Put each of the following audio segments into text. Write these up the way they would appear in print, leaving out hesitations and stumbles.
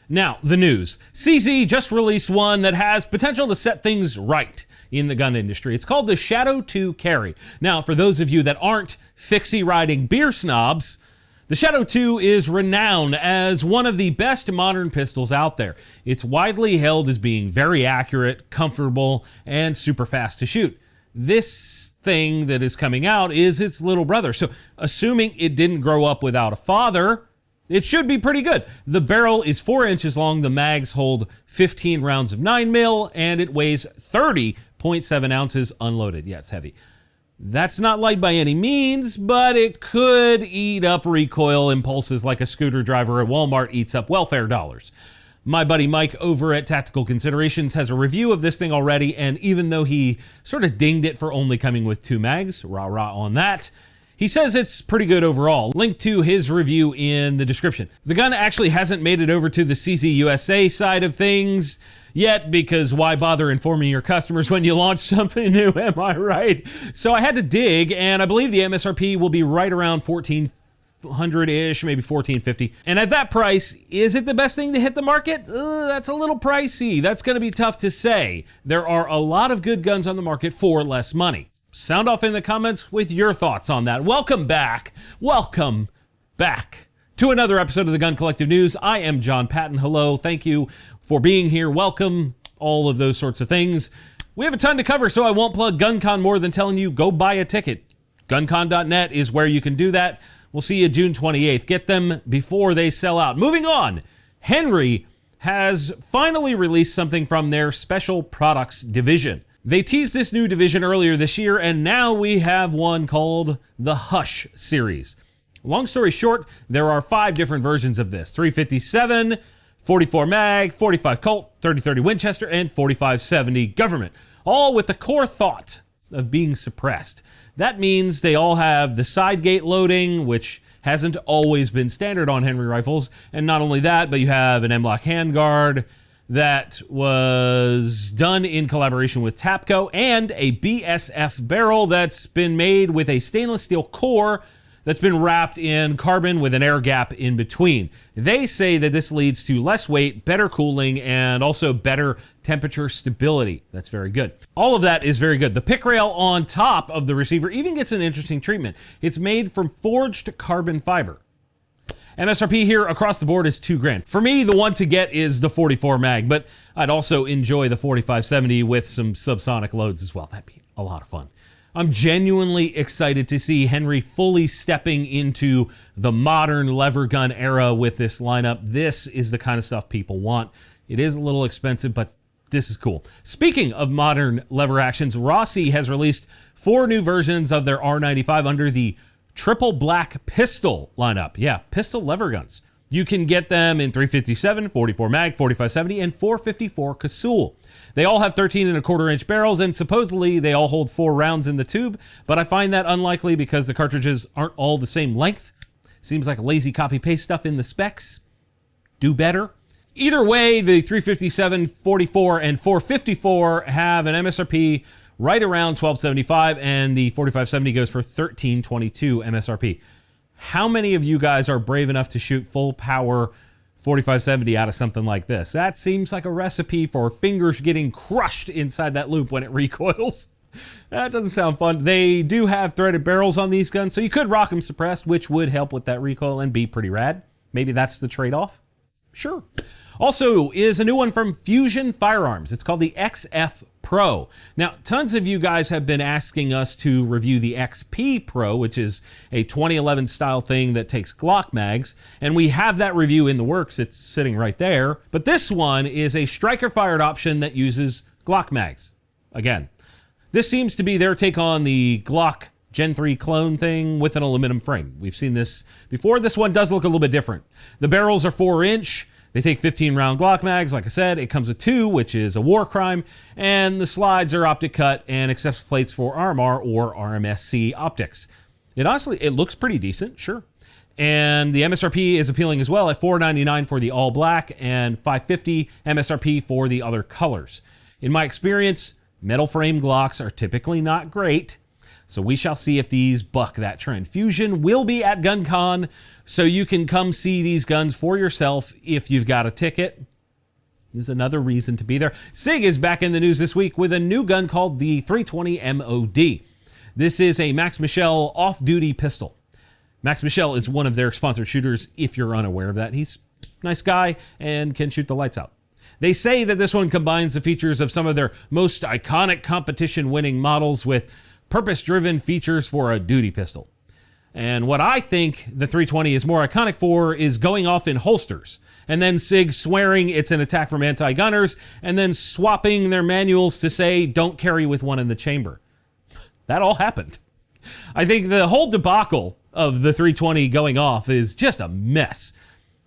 Now, the news. CZ just released one that has potential to set things right in the gun industry. It's called the Shadow 2 Carry. Now, for those of you that aren't fixie-riding beer snobs, the Shadow 2 is renowned as one of the best modern pistols out there. It's widely held as being very accurate, comfortable, and super fast to shoot. This thing that is coming out is its little brother. So, assuming it didn't grow up without a father, it should be pretty good. The barrel is 4 inches long, the mags hold 15 rounds of 9mm, and it weighs 30.7 ounces unloaded. Yeah, it's heavy. That's not light by any means, but it could eat up recoil impulses like a scooter driver at Walmart eats up welfare dollars. My buddy Mike over at Tactical Considerations has a review of this thing already, and even though he sort of dinged it for only coming with 2 mags, rah-rah on that, he says it's pretty good overall. Link to his review in the description. The gun actually hasn't made it over to the CZ USA side of things yet, because why bother informing your customers when you launch something new, am I right? So I had to dig, and I believe the MSRP will be right around $1,400-ish, maybe $1,450. And at that price, is it the best thing to hit the market? That's a little pricey. That's going to be tough to say. There are a lot of good guns on the market for less money. Sound off in the comments with your thoughts on that. Welcome back to another episode of the Gun Collective News. I am John Patton. Hello, thank you for being here. Welcome, all of those sorts of things. We have a ton to cover, so I won't plug GunCon more than telling you go buy a ticket. GunCon.net is where you can do that. We'll see you June 28th. Get them before they sell out. Moving on, Henry has finally released something from their special products division. They teased this new division earlier this year, and now we have one called the Hush series. Long story short, there are 5 different versions of this: 357, 44 mag, 45 Colt, 30-30 Winchester, and 4570 Government, all with the core thought of being suppressed. That means they all have the side gate loading, which hasn't always been standard on Henry rifles, and not only that, but you have an M-LOK handguard that was done in collaboration with Tapco, and a BSF barrel that's been made with a stainless steel core that's been wrapped in carbon with an air gap in between. They say that this leads to less weight, better cooling, and also better temperature stability. That's very good. All of that is very good. The pick rail on top of the receiver even gets an interesting treatment. It's made from forged carbon fiber. MSRP here across the board is $2,000. For me, the one to get is the 44 mag, but I'd also enjoy the 4570 with some subsonic loads as well. That'd be a lot of fun. I'm genuinely excited to see Henry fully stepping into the modern lever gun era with this lineup. This is the kind of stuff people want. It is a little expensive, but this is cool. Speaking of modern lever actions, Rossi has released 4 new versions of their R95 under the triple black pistol lineup. Yeah, pistol lever guns. You can get them in 357, 44 mag, 4570, and 454 Casull. They all have 13¼ inch barrels, and supposedly they all hold 4 rounds in the tube, but I find that unlikely because the cartridges aren't all the same length. Seems like lazy copy-paste stuff in the specs. Do better. Either way, the 357, 44, and 454 have an MSRP right around $1,275, and the 4570 goes for $1,322 MSRP. How many of you guys are brave enough to shoot full power 4570 out of something like this? That seems like a recipe for fingers getting crushed inside that loop when it recoils. That doesn't sound fun. They do have threaded barrels on these guns, so you could rock them suppressed, which would help with that recoil and be pretty rad. Maybe that's the trade-off. Sure. Also is a new one from Fusion Firearms. It's called the XF Pro. Now, tons of you guys have been asking us to review the XP Pro, which is a 2011 style thing that takes Glock mags, and we have that review in the works. It's sitting right there. But this one is a striker-fired option that uses Glock mags. Again, this seems to be their take on the Glock Gen 3 clone thing with an aluminum frame. We've seen this before. This one does look a little bit different. The barrels are 4-inch. They take 15-round Glock mags. Like I said, it comes with 2, which is a war crime, and the slides are optic cut and accepts plates for RMR or RMSC optics. It looks pretty decent, sure. And the MSRP is appealing as well at $499 for the all black and $550 MSRP for the other colors. In my experience, metal frame Glocks are typically not great. So we shall see if these buck that trend. Fusion will be at GunCon, so you can come see these guns for yourself if you've got a ticket. There's another reason to be there. SIG is back in the news this week with a new gun called the 320 MOD. This is a Max Michel off-duty pistol. Max Michel is one of their sponsored shooters, if you're unaware of that. He's a nice guy and can shoot the lights out. They say that this one combines the features of some of their most iconic competition-winning models with purpose-driven features for a duty pistol. And what I think the 320 is more iconic for is going off in holsters, and then SIG swearing it's an attack from anti-gunners, and then swapping their manuals to say, don't carry with one in the chamber. That all happened. I think the whole debacle of the 320 going off is just a mess.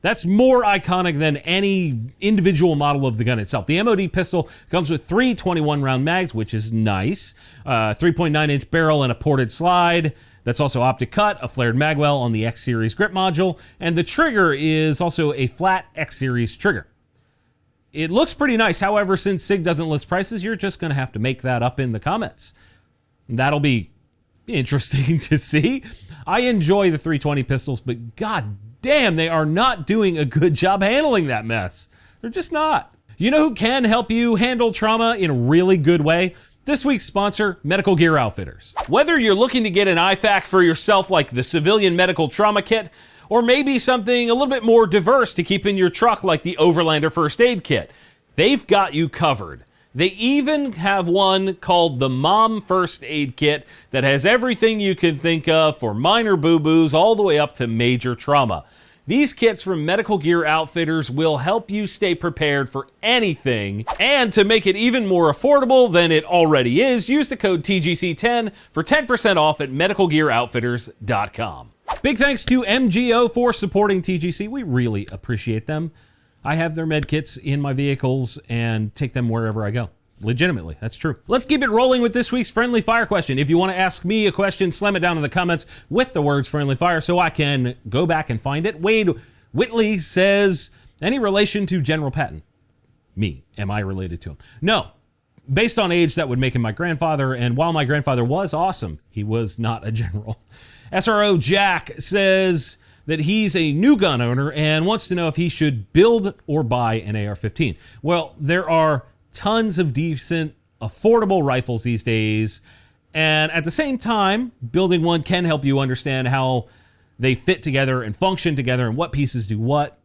That's more iconic than any individual model of the gun itself. The MOD pistol comes with 3 21-round mags, which is nice, 3.9-inch barrel and a ported slide. That's also optic cut, a flared magwell on the X-Series grip module, and the trigger is also a flat X-Series trigger. It looks pretty nice. However, since SIG doesn't list prices, you're just going to have to make that up in the comments. That'll be interesting to see. I enjoy the 320 pistols, but god damn, they are not doing a good job handling that mess. They're just not. You know who can help you handle trauma in a really good way? This week's sponsor, Medical Gear Outfitters. Whether you're looking to get an IFAK for yourself like the Civilian Medical Trauma Kit, or maybe something a little bit more diverse to keep in your truck like the Overlander First Aid Kit, they've got you covered. They even have one called the Mom First Aid Kit that has everything you can think of for minor boo-boos all the way up to major trauma. These kits from Medical Gear Outfitters will help you stay prepared for anything, and to make it even more affordable than it already is, use the code TGC10 for 10% off at medicalgearoutfitters.com. Big thanks to MGO for supporting TGC. We really appreciate them. I have their med kits in my vehicles and take them wherever I go. Legitimately, that's true. Let's keep it rolling with this week's Friendly Fire question. If you want to ask me a question, slam it down in the comments with the words Friendly Fire so I can go back and find it. Wade Whitley says, any relation to General Patton? Me. Am I related to him? No. Based on age, that would make him my grandfather, and while my grandfather was awesome, he was not a general. SRO Jack says that he's a new gun owner and wants to know if he should build or buy an AR-15. Well, there are tons of decent, affordable rifles these days, and at the same time, building one can help you understand how they fit together and function together and what pieces do what.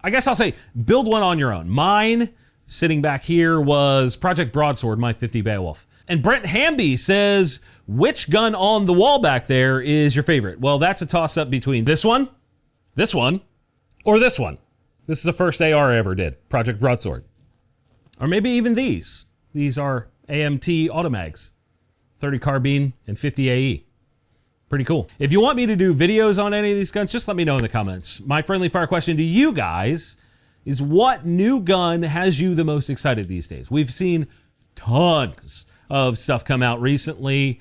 I guess I'll say build one on your own. Mine, sitting back here, was Project Broadsword, my 50 Beowulf. And Brent Hamby says, which gun on the wall back there is your favorite? Well, that's a toss-up between this one, or this one. This is the first AR I ever did, Project Broadsword. Or maybe even these. These are AMT Automags, 30 carbine and 50 AE. Pretty cool. If you want me to do videos on any of these guns, just let me know in the comments. My friendly fire question to you guys is, what new gun has you the most excited these days? We've seen tons of stuff come out recently,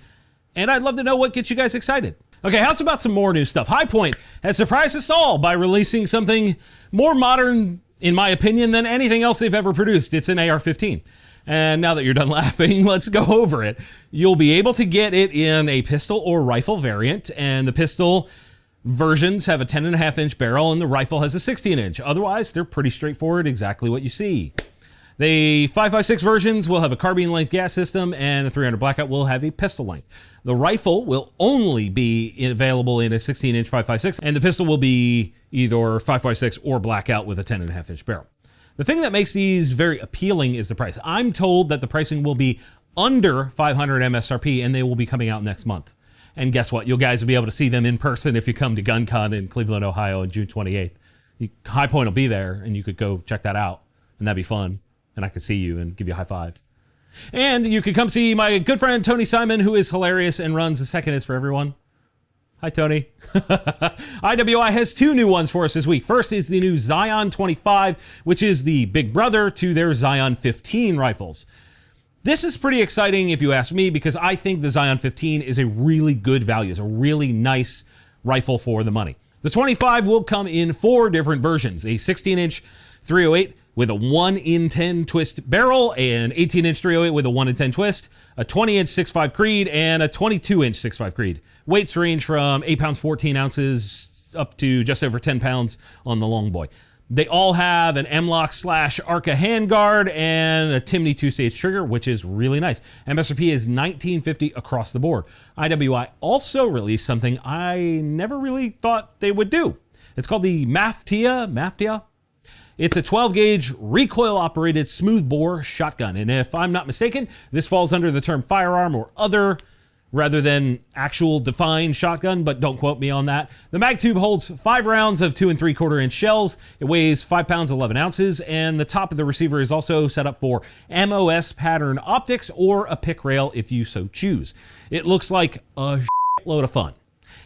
and I'd love to know what gets you guys excited. Okay, how's about some more new stuff? High Point has surprised us all by releasing something more modern, in my opinion, than anything else they've ever produced. It's an AR-15. And now that you're done laughing, let's go over it. You'll be able to get it in a pistol or rifle variant, and the pistol versions have a 10.5-inch barrel, and the rifle has a 16-inch. Otherwise, they're pretty straightforward, exactly what you see. The 5.56 versions will have a carbine length gas system, and the 300 Blackout will have a pistol length. The rifle will only be available in a 16-inch 5.56, and the pistol will be either 5.56 or Blackout with a 10.5-inch barrel. The thing that makes these very appealing is the price. I'm told that the pricing will be under $500 MSRP, and they will be coming out next month. And guess what? You guys will be able to see them in person if you come to GunCon in Cleveland, Ohio on June 28th. High Point will be there, and you could go check that out, and that'd be fun. And I could see you and give you a high five. And you could come see my good friend Tony Simon, who is hilarious and runs The Second Is For Everyone. Hi, Tony. IWI has two new ones for us this week. First is the new Zion 25, which is the big brother to their Zion 15 rifles. This is pretty exciting if you ask me, because I think the Zion 15 is a really good value. It's a really nice rifle for the money. The 25 will come in 4 different versions: a 16-inch 308, with a 1 in 10 twist barrel, an 18-inch 308 with a 1 in 10 twist, a 20-inch 6.5 Creed, and a 22-inch 6.5 Creed. Weights range from 8 pounds 14 ounces up to just over 10 pounds on the long boy. They all have an M-LOK/ARCA handguard and a Timney 2-stage trigger, which is really nice. MSRP is $19.50 across the board. IWI also released something I never really thought they would do. It's called the Maftia. It's a 12-gauge recoil-operated smoothbore shotgun. And if I'm not mistaken, this falls under the term firearm or other rather than actual defined shotgun, but don't quote me on that. The mag tube holds 5 rounds of 2 3/4-inch shells. It weighs 5 pounds 11 ounces, and the top of the receiver is also set up for MOS pattern optics or a pick rail if you so choose. It looks like a load of fun.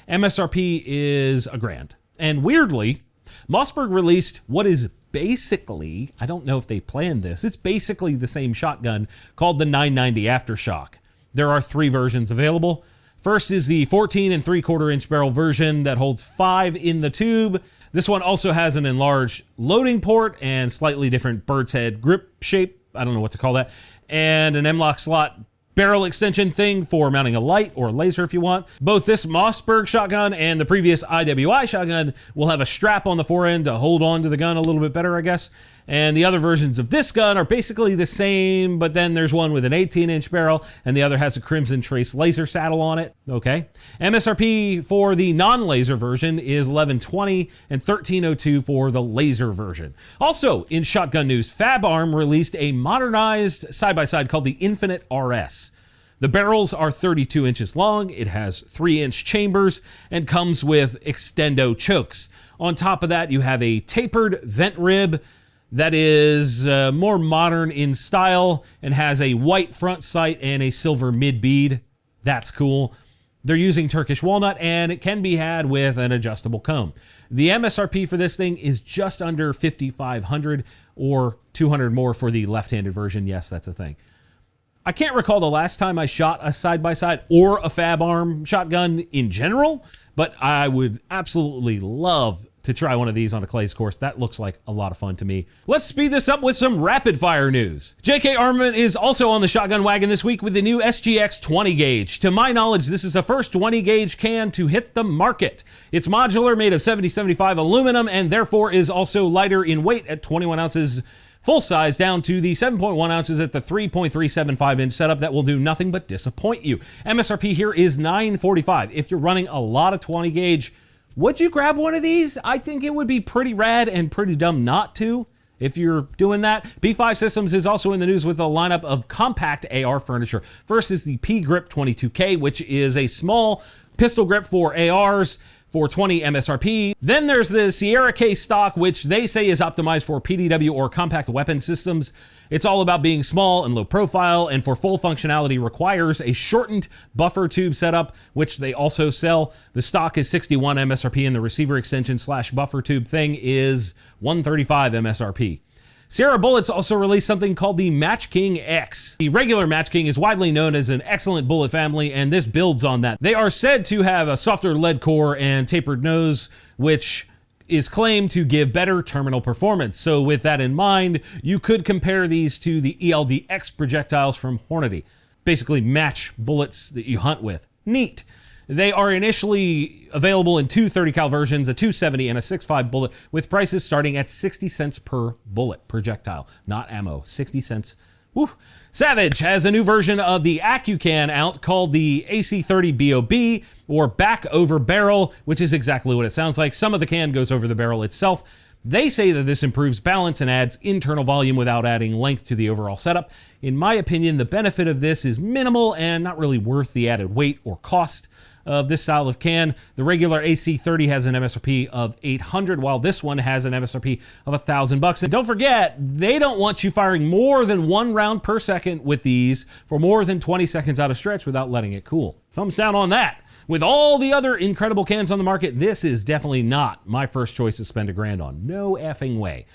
MSRP is $1,000. And weirdly, Mossberg released what is basically, I don't know if they planned this, it's basically the same shotgun called the 990 Aftershock. There are 3 versions available. First is the 14 3/4-inch barrel version that holds 5 in the tube. This one also has an enlarged loading port and slightly different bird's head grip shape. I don't know what to call that. And an M-LOK slot barrel extension thing for mounting a light or laser if you want. Both this Mossberg shotgun and the previous IWI shotgun will have a strap on the forend to hold on to the gun a little bit better, I guess. And the other versions of this gun are basically the same, but then there's one with an 18-inch barrel and the other has a Crimson Trace laser saddle on it. Okay. MSRP for the non-laser version is $11.20 and $13.02 for the laser version. Also in shotgun news, Fab Arm released a modernized side-by-side called the Infinite RS. The barrels are 32 inches long, it has 3-inch chambers, and comes with extendo chokes. On top of that, you have a tapered vent rib that is more modern in style and has a white front sight and a silver mid bead. That's cool. They're using Turkish walnut, and it can be had with an adjustable cone. The MSRP for this thing is just under $5,500 or $200 more for the left-handed version. Yes, that's a thing. I can't recall the last time I shot a side-by-side or a Fab Arm shotgun in general, but I would absolutely love to try one of these on a Clay's course. That looks like a lot of fun to me. Let's speed this up with some rapid fire news. JK Armament is also on the shotgun wagon this week with the new SGX 20 gauge. To my knowledge, this is the first 20 gauge can to hit the market. It's modular, made of 70-75 aluminum, and therefore is also lighter in weight at 21 ounces full size down to the 7.1 ounces at the 3.375-inch setup that will do nothing but disappoint you. MSRP here is $945. If you're running a lot of 20 gauge, would you grab one of these? I think it would be pretty rad and pretty dumb not to if you're doing that. P5 Systems is also in the news with a lineup of compact AR furniture. First is the P-Grip 22K, which is a small pistol grip for ARs for $20 MSRP. Then there's the Sierra K stock, which they say is optimized for PDW or compact weapon systems. It's all about being small and low profile, and for full functionality requires a shortened buffer tube setup, which they also sell. The stock is $61 MSRP, and the receiver extension / buffer tube thing is $135 MSRP. Sierra Bullets also released something called the Match King X. The regular Match King is widely known as an excellent bullet family, and this builds on that. They are said to have a softer lead core and tapered nose, which is claimed to give better terminal performance. So with that in mind, you could compare these to the ELD-X projectiles from Hornady. Basically match bullets that you hunt with. Neat. They are initially available in 2 30 cal versions, a 270 and a 6.5 bullet, with prices starting at 60 cents per bullet projectile, not ammo. 60 cents. Woo. Savage has a new version of the AccuCan out called the AC30 BOB, or back over barrel, which is exactly what it sounds like. Some of the can goes over the barrel itself. They say that this improves balance and adds internal volume without adding length to the overall setup. In my opinion, the benefit of this is minimal and not really worth the added weight or cost of this style of can. The regular AC30 has an MSRP of $800, while this one has an MSRP of $1,000. And don't forget, they don't want you firing more than 1 round per second with these for more than 20 seconds out of stretch without letting it cool. Thumbs down on that. With all the other incredible cans on the market, this is definitely not my first choice to spend $1,000 on. No effing way.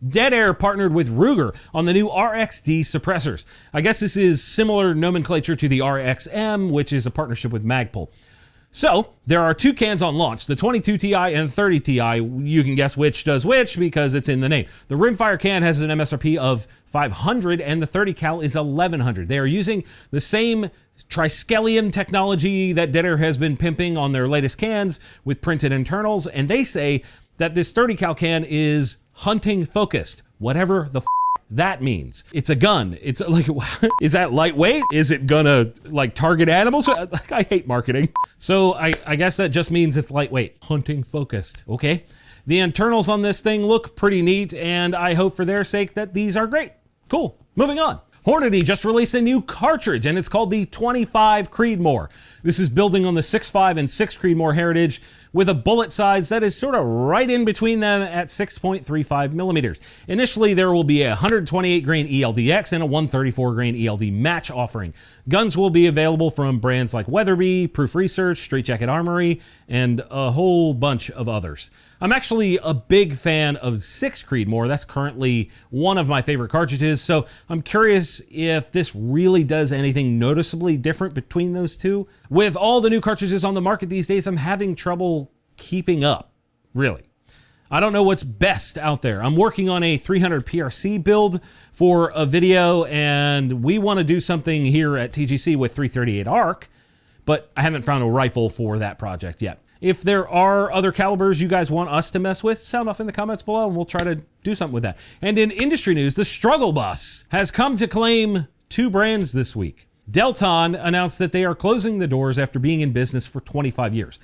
Dead Air partnered with Ruger on the new RXD suppressors. I guess this is similar nomenclature to the RXM, which is a partnership with Magpul. So there are two cans on launch, the 22 Ti and 30 Ti. You can guess which does which because it's in the name. The rimfire can has an MSRP of $500 and the 30 cal is $1,100. They are using the same Triskelion technology that Dead Air has been pimping on their latest cans with printed internals, and they say that this 30 cal can is hunting focused, whatever the that means. It's a gun. It's like, is that lightweight? Is it gonna like target animals? I hate marketing. So I guess that just means it's lightweight. Hunting focused. Okay. The internals on this thing look pretty neat, and I hope for their sake that these are great. Cool. Moving on. Hornady just released a new cartridge, and it's called the 25 Creedmoor. This is building on the 6.5 and 6 Creedmoor heritage with a bullet size that is sort of right in between them at 6.35 millimeters. Initially, there will be a 128 grain ELDX and a 134 grain ELD match offering. Guns will be available from brands like Weatherby, Proof Research, Straight Jacket Armory, and a whole bunch of others. I'm actually a big fan of 6 Creedmoor. That's currently one of my favorite cartridges, so I'm curious if this really does anything noticeably different between those two. With all the new cartridges on the market these days, I'm having trouble keeping up, really. I don't know what's best out there. I'm working on a 300 PRC build for a video, and we want to do something here at TGC with 338 ARC, but I haven't found a rifle for that project yet. If there are other calibers you guys want us to mess with, sound off in the comments below and we'll try to do something with that. And in industry news, the Struggle Bus has come to claim two brands this week. Delton announced that they are closing the doors after being in business for 25 years.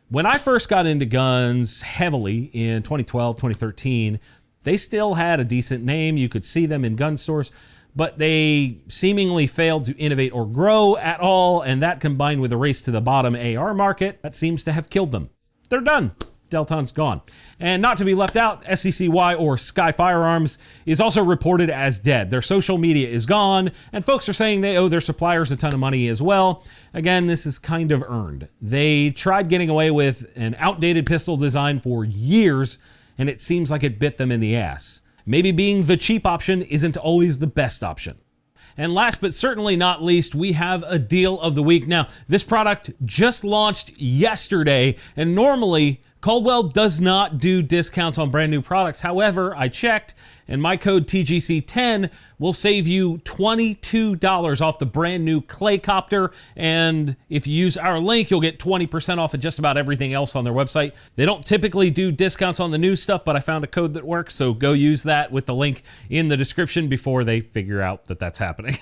When I first got into guns heavily in 2012, 2013, they still had a decent name. You could see them in gun stores, but they seemingly failed to innovate or grow at all, and that combined with a race to the bottom AR market, that seems to have killed them. They're done. Delton's gone. And not to be left out, SCCY or Sky Firearms is also reported as dead. Their social media is gone, and folks are saying they owe their suppliers a ton of money as well. Again, this is kind of earned. They tried getting away with an outdated pistol design for years, and it seems like it bit them in the ass. Maybe being the cheap option isn't always the best option. And last but certainly not least, we have a deal of the week. Now, this product just launched yesterday, and normally Caldwell does not do discounts on brand new products. However, I checked, and my code TGC10 will save you $22 off the brand new Claycopter. And if you use our link, you'll get 20% off of just about everything else on their website. They don't typically do discounts on the new stuff, but I found a code that works, so go use that with the link in the description before they figure out that that's happening.